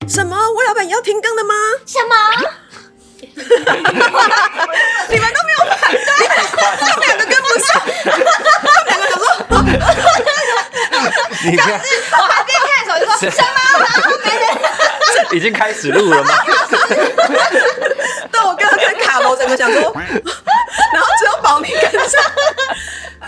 什么？魏老板也要停更了吗？什么？你们都没有反对，他们两个跟不上，他们两个想说，你看，我还边看手就说什么？已经开始录了吗？但我刚刚跟卡罗整个想说，然后只有宝妮跟上。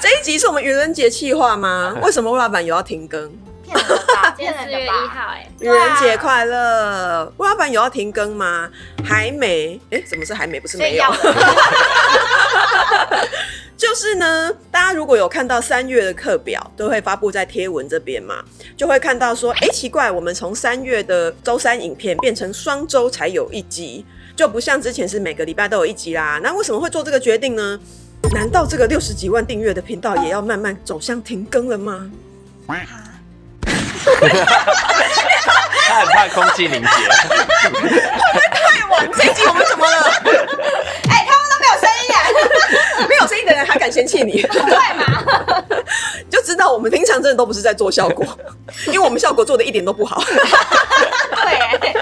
这一集是我们愚人节企划吗？为什么魏老板有要停更？骗人的吧？今天4月1号愚人节快乐！魏老板有要停更吗？还没。什么是还没？不是没有。就是呢，大家如果有看到3月的课表，都会发布在贴文这边嘛，就会看到说，奇怪，我们从3月的周3影片变成双周才有1集，就不像之前是每个礼拜都有1集啦。那为什么会做这个决定呢？难道这个60几万订阅的频道也要慢慢走向停更了吗？他很怕空气凝结。会不会太晚？这一集我们怎么了？他们都没有声音啊！没有声音的人还敢嫌弃你？对嘛？就知道我们平常真的都不是在做效果，因为我们效果做的一点都不好。对。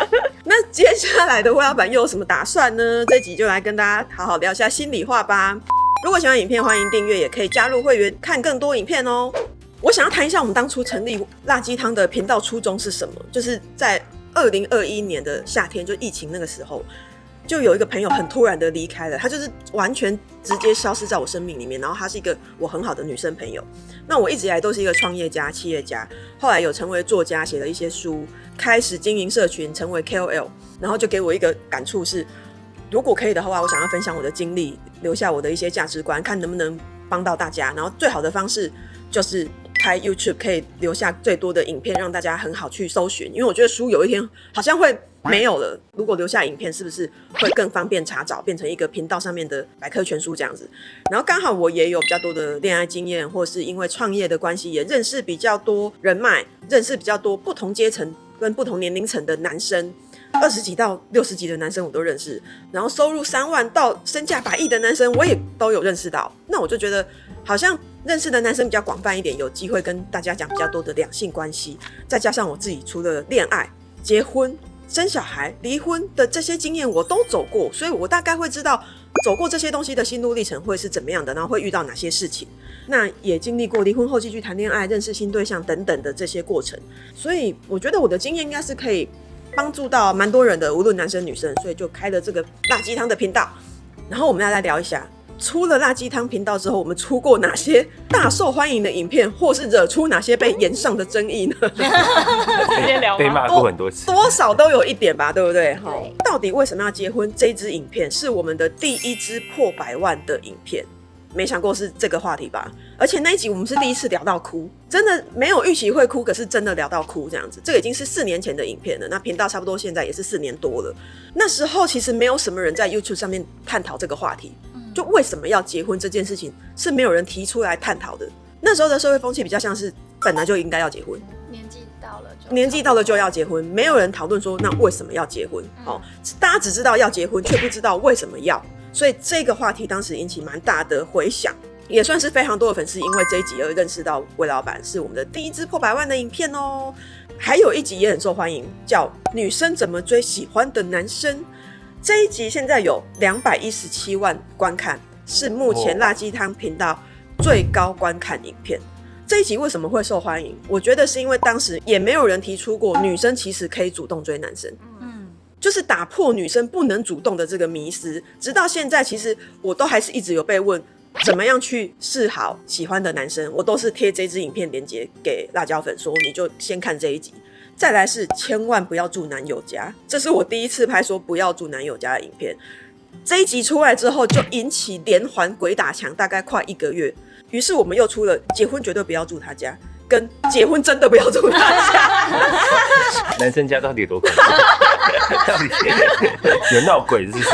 那接下来的魏老板又有什么打算呢？这集就来跟大家好好聊一下心里话吧。如果喜欢影片，欢迎订阅，也可以加入会员看更多影片哦。我想要谈一下我们当初成立辣鸡汤的频道初衷是什么，就是在2021年的夏天，就疫情那个时候，就有一个朋友很突然的离开了，她就是完全直接消失在我生命里面，然后她是一个我很好的女生朋友。那我一直以来都是一个创业家、企业家，后来有成为作家，写了一些书，开始经营社群，成为 KOL， 然后就给我一个感触是，如果可以的话，我想要分享我的经历，留下我的一些价值观，看能不能帮到大家。然后最好的方式就是开 YouTube， 可以留下最多的影片，让大家很好去搜寻。因为我觉得书有一天好像会没有了，如果留下影片，是不是会更方便查找，变成一个频道上面的百科全书这样子？然后刚好我也有比较多的恋爱经验，或是因为创业的关系，也认识比较多人脉，认识比较多不同阶层跟不同年龄层的男生。20几到60几的男生我都认识，然后收入3万到身价100亿的男生我也都有认识到。那我就觉得好像认识的男生比较广泛一点，有机会跟大家讲比较多的两性关系，再加上我自己除了恋爱、结婚、生小孩、离婚的这些经验我都走过，所以我大概会知道走过这些东西的心路历程会是怎么样的，然后会遇到哪些事情。那也经历过离婚后继续谈恋爱、认识新对象等等的这些过程，所以我觉得我的经验应该是可以帮助到蛮多人的，无论男生女生，所以就开了这个辣鸡汤的频道。然后我们要来聊一下，出了辣鸡汤频道之后，我们出过哪些大受欢迎的影片，或是惹出哪些被炎上的争议呢？直接聊吗？被骂过很多次，多少都有一点吧，对不对？到底为什么要结婚？这支影片是我们的第1支破100万的影片。没想过是这个话题吧，而且那一集我们是第一次聊到哭，真的没有预期会哭，可是真的聊到哭这样子。这个已经是4年前的影片了，那频道差不多现在也是4年多了。那时候其实没有什么人在 YouTube 上面探讨这个话题，就为什么要结婚这件事情是没有人提出来探讨的。那时候的社会风气比较像是本来就应该要结婚，年纪到了就要结婚，没有人讨论说那为什么要结婚。大家只知道要结婚，却不知道为什么要。所以这个话题当时引起蛮大的回响，也算是非常多的粉丝因为这一集而认识到魏老板是我们的第1支破100万的影片哦。还有一集也很受欢迎，叫女生怎么追喜欢的男生。这一集现在有217万观看，是目前辣鸡汤频道最高观看影片。这一集为什么会受欢迎？我觉得是因为当时也没有人提出过女生其实可以主动追男生，就是打破女生不能主动的这个迷思。直到现在，其实我都还是一直有被问怎么样去示好喜欢的男生，我都是贴这支影片连结给辣椒粉说你就先看这一集。再来是千万不要住男友家，这是我第一次拍说不要住男友家的影片。这一集出来之后就引起连环鬼打墙，大概快1个月。于是我们又出了结婚绝对不要住他家，跟结婚真的不要住他家。男生家到底有多可怕？到底有闹鬼是不是？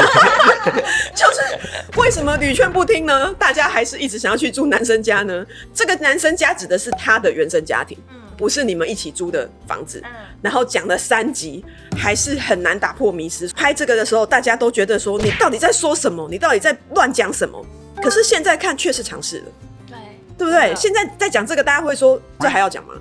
就是为什么屡劝不听呢？大家还是一直想要去住男生家呢？这个男生家指的是他的原生家庭，不是你们一起租的房子。然后讲了3集，还是很难打破迷思。拍这个的时候，大家都觉得说你到底在说什么？你到底在乱讲什么？可是现在看却是尝试了。对不对？现在在讲这个，大家会说这还要讲吗？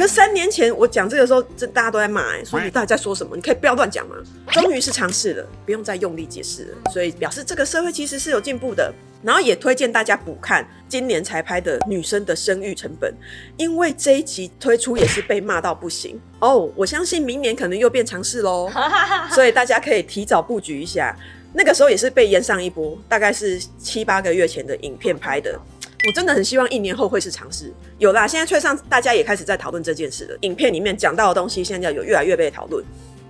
可是3年前我讲这个时候，大家都在骂说你到底在说什么？你可以不要乱讲吗？终于是尝试了，不用再用力解释了，所以表示这个社会其实是有进步的。然后也推荐大家补看今年才拍的《女生的生育成本》，因为这一集推出也是被骂到不行哦。我相信明年可能又变尝试咯，所以大家可以提早布局一下。那个时候也是被延上一波，大概是7、8个月前的影片拍的。我真的很希望1年后会是尝试。有啦，现在推上大家也开始在讨论这件事了。影片里面讲到的东西，现在有越来越被讨论。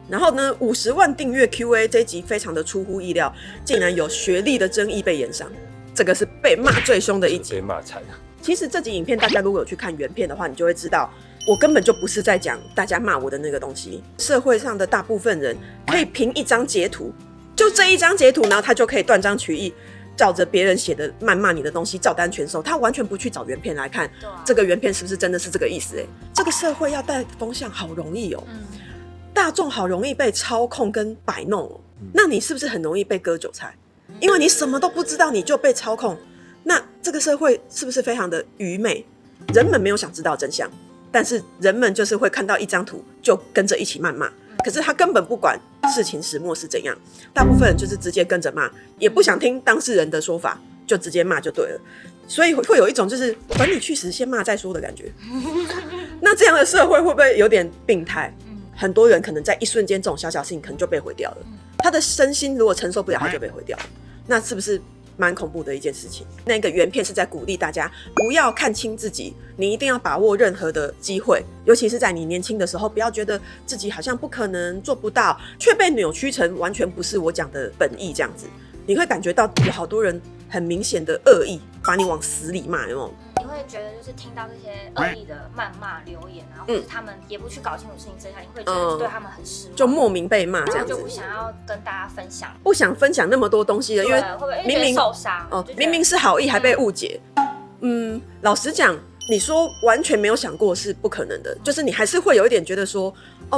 然后呢，50万订阅 QA 这一集非常的出乎意料，竟然有学历的争议被延上，这个是被骂最凶的一集，被骂惨了。其实这集影片大家如果有去看原片的话，你就会知道，我根本就不是在讲大家骂我的那个东西。社会上的大部分人可以凭一张截图，就这一张截图，然后他就可以断章取义，照着别人写的谩骂你的东西照单全收，他完全不去找原片来看，这个原片是不是真的是这个意思？这个社会要带风向好容易哦，大众好容易被操控跟摆弄哦，那你是不是很容易被割韭菜？因为你什么都不知道你就被操控，那这个社会是不是非常的愚昧？人们没有想知道真相，但是人们就是会看到一张图就跟着一起谩骂，可是他根本不管事情始末是怎样，大部分人就是直接跟着骂，也不想听当事人的说法，就直接骂就对了。所以会有一种就是等你去死先骂再说的感觉。那这样的社会会不会有点病态？很多人可能在一瞬间这种小小事情可能就被毁掉了，他的身心如果承受不了他就被毁掉了，那是不是蛮恐怖的一件事情？那个原片是在鼓励大家不要看清自己，你一定要把握任何的机会，尤其是在你年轻的时候，不要觉得自己好像不可能做不到，却被扭曲成完全不是我讲的本意这样子。你会感觉到有好多人很明显的恶意把你往死里骂，有没有？你会觉得就是听到这些恶意的谩骂留言啊，或者他们也不去搞清楚事情真相，你会觉得对他们很失望，就莫名被骂这样子，就不想要跟大家分享，不想分享那么多东西了，因为明明受伤明明是好意还被误解。老实讲，你说完全没有想过是不可能的，就是你还是会有一点觉得说，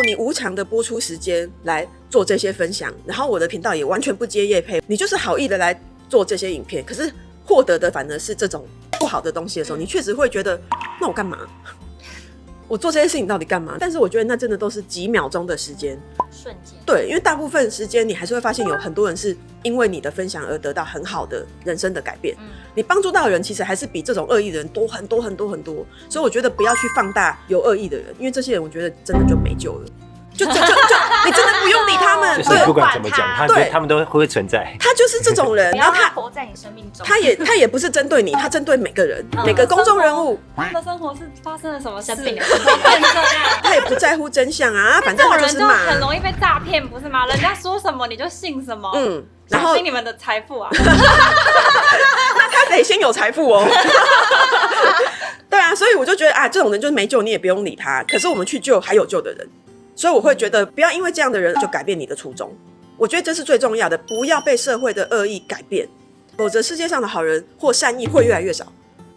你无偿的播出时间来做这些分享，然后我的频道也完全不接业配，你就是好意的来做这些影片，可是获得的反而是这种不好的东西的时候，你确实会觉得，那我干嘛？我做这些事情到底干嘛？但是我觉得那真的都是几秒钟的时间，瞬间。对，因为大部分时间你还是会发现有很多人是因为你的分享而得到很好的人生的改变。你帮助到的人其实还是比这种恶意的人多很多很多很多，所以我觉得不要去放大有恶意的人，因为这些人我觉得真的就没救了。就你真的不用理他们，就是不管怎么讲，他们都会存在。他就是这种人，然后他活在你生命中。他也不是针对你，他针对每个人，每个公众人物。他的生活是发生了什么事？病了，他也不在乎真相啊，反正他就是骂。很容易被诈骗，不是吗？人家说什么你就信什么。然后小心你们的财富啊！那他得先有财富哦。对啊，所以我就觉得这种人就是没救，你也不用理他。可是我们去救还有救的人。所以我会觉得不要因为这样的人就改变你的初衷，我觉得这是最重要的，不要被社会的恶意改变，否则世界上的好人或善意会越来越少。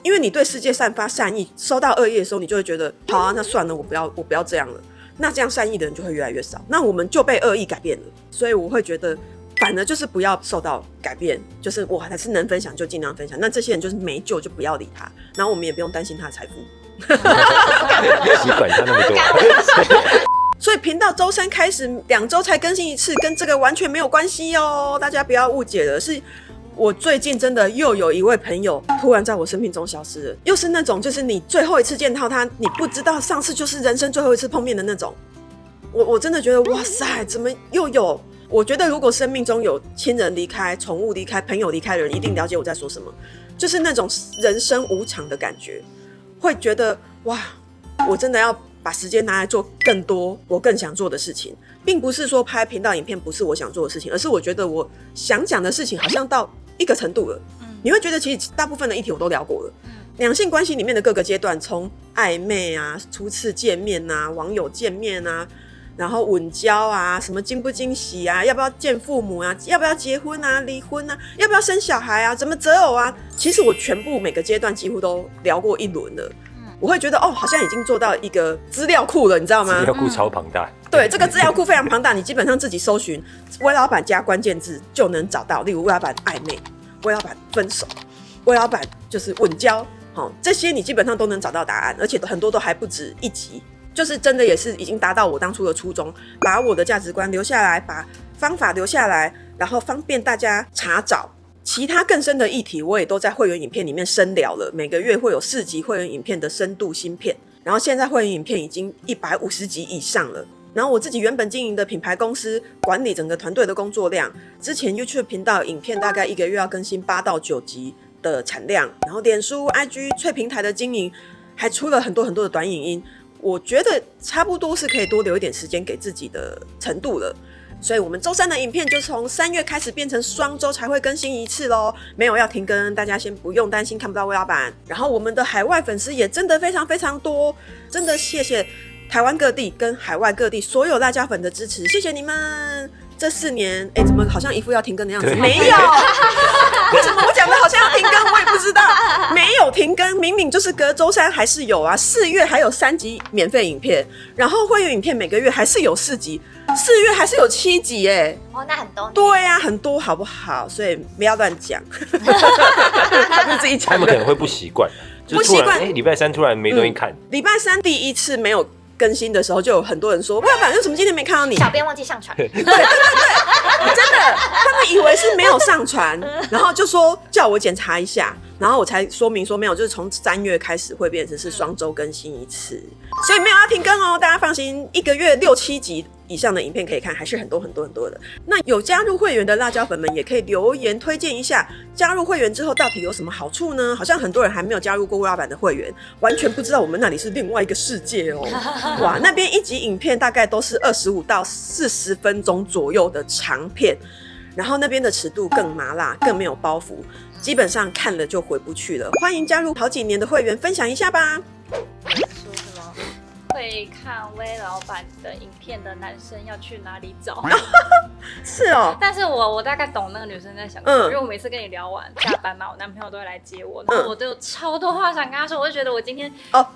因为你对世界散发善意，收到恶意的时候，你就会觉得好啊，那算了，我不要这样了。那这样善意的人就会越来越少，那我们就被恶意改变了。所以我会觉得，反而就是不要受到改变，就是我还是能分享就尽量分享。那这些人就是没救，就不要理他，然后我们也不用担心他的财富。习惯他那么多。所以频道周3开始2周才更新一次，跟这个完全没有关系哦，大家不要误解了。是我最近真的又有一位朋友突然在我生命中消失了，又是那种就是你最后一次见到他，你不知道上次就是人生最后一次碰面的那种。我真的觉得哇塞，怎么又有？我觉得如果生命中有亲人离开、宠物离开、朋友离开的人，一定了解我在说什么，就是那种人生无常的感觉，会觉得哇，我真的要把时间拿来做更多我更想做的事情，并不是说拍频道影片不是我想做的事情，而是我觉得我想讲的事情好像到一个程度了。你会觉得其实大部分的议题我都聊过了。两性关系里面的各个阶段，从暧昧啊、初次见面啊、网友见面啊，然后稳交啊，什么惊不惊喜啊，要不要见父母啊，要不要结婚啊、离婚啊，要不要生小孩啊，怎么择偶啊，其实我全部每个阶段几乎都聊过一轮了。我会觉得好像已经做到一个资料库了，你知道吗？资料库超庞大。对，这个资料库非常庞大，你基本上自己搜寻魏老板加关键字就能找到，例如魏老板暧昧、魏老板分手、魏老板就是稳交，这些你基本上都能找到答案，而且很多都还不止一集，就是真的也是已经达到我当初的初衷，把我的价值观留下来，把方法留下来，然后方便大家查找。其他更深的议题我也都在会员影片里面深聊了，每个月会有4集会员影片的深度新片，然后现在会员影片已经150集以上了。然后我自己原本经营的品牌公司管理整个团队的工作量，之前 YouTube 频道影片大概1个月要更新8到9集的产量，然后脸书 IG 脆平台的经营，还出了很多很多的短影音，我觉得差不多是可以多留一点时间给自己的程度了。所以我们周3的影片就从3月开始变成双周才会更新1次咯，没有要停更，大家先不用担心看不到威老板。然后我们的海外粉丝也真的非常非常多，真的谢谢台湾各地跟海外各地所有辣椒粉的支持，谢谢你们。这4年，怎么好像一副要停更的样子？没有，为什么我讲的好像要停更？我也不知道，没有停更，明明就是隔周3还是有啊。4月还有3集免费影片，然后会员影片每个月还是有4集，4月还是有7集哦，那很多。对啊，很多好不好？所以不要乱讲，他是自己讲的。他们可能会不习惯，不习惯。礼拜3突然没东西看。礼拜3第一次没有更新的时候，就有很多人说：“威老板，为什么今天没看到你？”小编忘记上传。对，真的，他们以为是没有上传，然后就说叫我检查一下，然后我才说明说没有，就是从3月开始会变成是双周更新1次，所以没有要停更哦，大家放心，1个月6、7集以上的影片可以看，还是很多很多很多的。那有加入会员的辣椒粉们也可以留言推荐一下，加入会员之后到底有什么好处呢？好像很多人还没有加入过威老板的会员，完全不知道我们那里是另外一个世界哦。哇，那边1集影片大概都是25到40分钟左右的长片，然后那边的尺度更麻辣，更没有包袱，基本上看了就回不去了。欢迎加入好几年的会员，分享一下吧。说什么？会看威老板的影片的男生要去哪里找？是哦，但是我大概懂那个女生在想什么，因为我每次跟你聊完下班嘛，我男朋友都会来接我，然后我都有超多话想跟他说，我就觉得我今天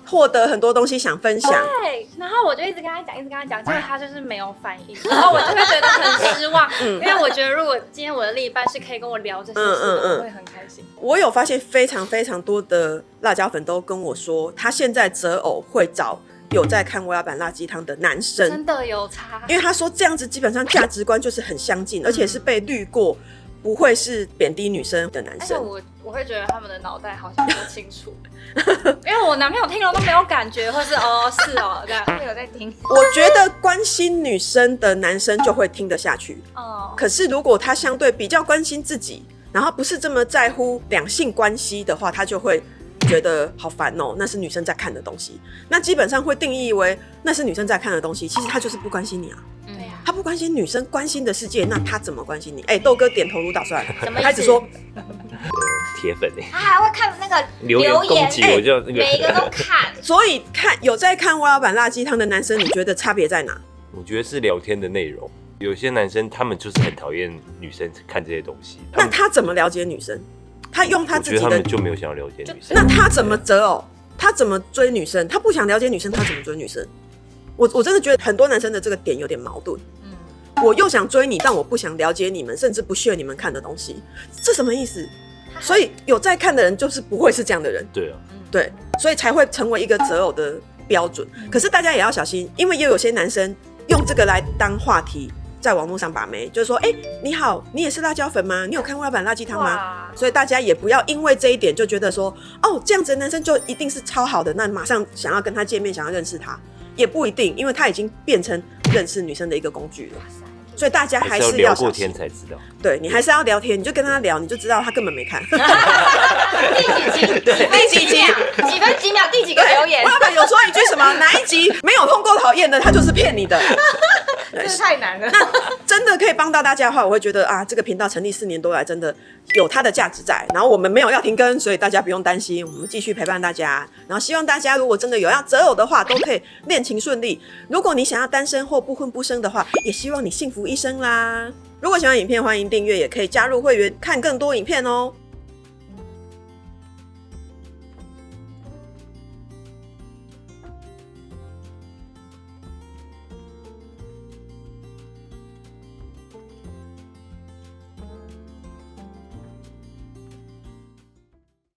获得很多东西想分享，对，然后我就一直跟他讲，结果他就是没有反应，然后我就会觉得很失望，因为我觉得如果今天我的另一半是可以跟我聊这些事的，我会很开心。我有发现非常非常多的辣椒粉都跟我说，他现在择偶会找有在看威老板辣鸡汤的男生，真的有差，因为他说这样子基本上价值观就是很相近，而且是被滤过，不会是贬低女生的男生。而且我会觉得他们的脑袋好像比较清楚，因为我男朋友听了都没有感觉，或是是这样，没有在听。我觉得关心女生的男生就会听得下去，可是如果他相对比较关心自己，然后不是这么在乎两性关系的话，他就会觉得好烦哦，那是女生在看的东西。那基本上会定义为那是女生在看的东西，其实他就是不关心你啊。对呀，他不关心女生关心的世界，那他怎么关心你？豆哥点头如捣蒜，他只说铁粉他还会看那个留言攻击，我就每一个都看。所以有在看威老板辣鸡汤的男生，你觉得差别在哪？我觉得是聊天的内容。有些男生他们就是很讨厌女生看这些东西。那他怎么了解女生？他用他自己的，我觉得他们就没有想要了解女生。那他怎么择偶？他怎么追女生？他不想了解女生，他怎么追女生？我真的觉得很多男生的这个点有点矛盾。我又想追你，但我不想了解你们，甚至不share你们看的东西，这什么意思？所以有在看的人就是不会是这样的人。对啊，对，所以才会成为一个择偶的标准。可是大家也要小心，因为也有些男生用这个来当话题，在网络上把妹，就是说，你好，你也是辣椒粉吗？你有看威老板辣鸡汤吗？所以大家也不要因为这一点就觉得说，这样子的男生就一定是超好的，那马上想要跟他见面，想要认识他，也不一定，因为他已经变成认识女生的一个工具了。所以大家还是要聊过天才知道。对，你还是要聊天，你就跟他聊，你就知道他根本没看。第几集？几分几秒？第几个留言？威老板有说一句什么？哪一集没有痛够讨厌的，他就是骗你的。这太难了。那真的可以帮到大家的话，我会觉得这个频道成立4年多来，真的有它的价值在。然后我们没有要停更，所以大家不用担心，我们继续陪伴大家。然后希望大家如果真的有要择偶的话，都可以恋情顺利。如果你想要单身或不婚不生的话，也希望你幸福一生啦。如果喜欢影片，欢迎订阅，也可以加入会员看更多影片哦。